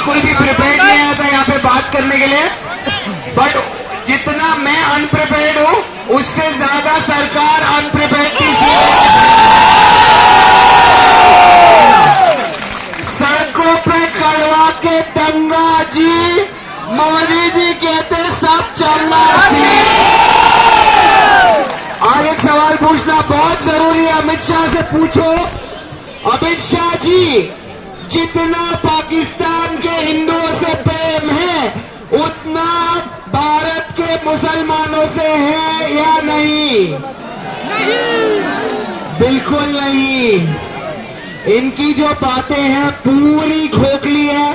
बिल्कुल भी प्रिपेयर्ड नहीं आया था यहाँ पे बात करने के लिए, बट जितना मैं अनप्रिपेयर्ड हूँ उससे ज्यादा सरकार अनप्रिपेयर्ड थी। सड़कों पे कड़वा के दंगा जी, मोदी जी कहते सब चलना सी। और एक सवाल पूछना बहुत जरूरी है, अमित शाह से पूछो। अमित शाह जी, जितना पाकिस्तान के हिंदुओं से प्रेम है उतना भारत के मुसलमानों से है या नहीं? बिल्कुल नहीं। इनकी जो बातें हैं पूरी खोखली है,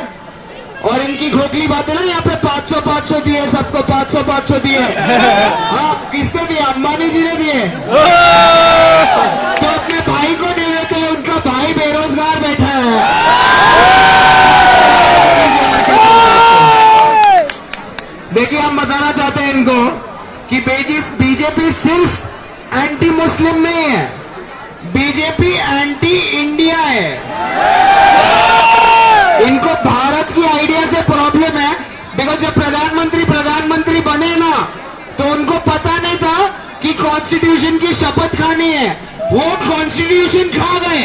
और इनकी खोखली बातें ना यहाँ पे 500 दिए, सबको 500 दिए। हाँ, किसने दिया? अंबानी जी ने दिए। तो अपने भाई को नहीं देते, उनका भाई बेरोजगार बैठा है। देखिए, हम बताना चाहते हैं इनको कि बीजेपी सिर्फ एंटी मुस्लिम नहीं है, बीजेपी एंटी इंडिया है। इनको भारत की आइडिया से प्रॉब्लम है, बिकॉज जब प्रधानमंत्री बने ना, तो उनको पता नहीं था कि कॉन्स्टिट्यूशन की शपथ खानी है, वो कॉन्स्टिट्यूशन खा गए।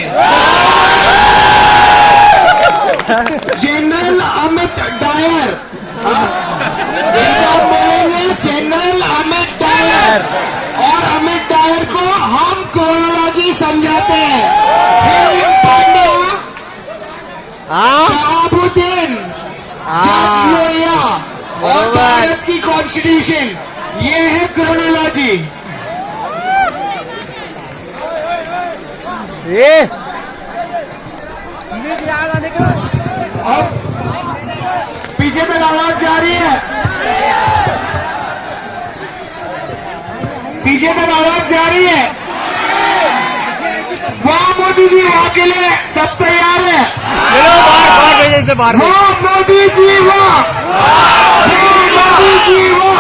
General Amit Dyer, general Amit Dyer, और अमित डायर को हम कोरोलॉजी समझाते हैं। शहाबुद्दीन, लोहिया और भारत की कॉन्स्टिट्यूशन, ये है क्रोनोलॉजी। अब पीछे में आवाज जा रही है, पीछे में आवाज जा रही है। वाह मोदी जी, वहां के लिए सब तैयार है। वाह मोदी जी, वाह मोदी जी, वाह।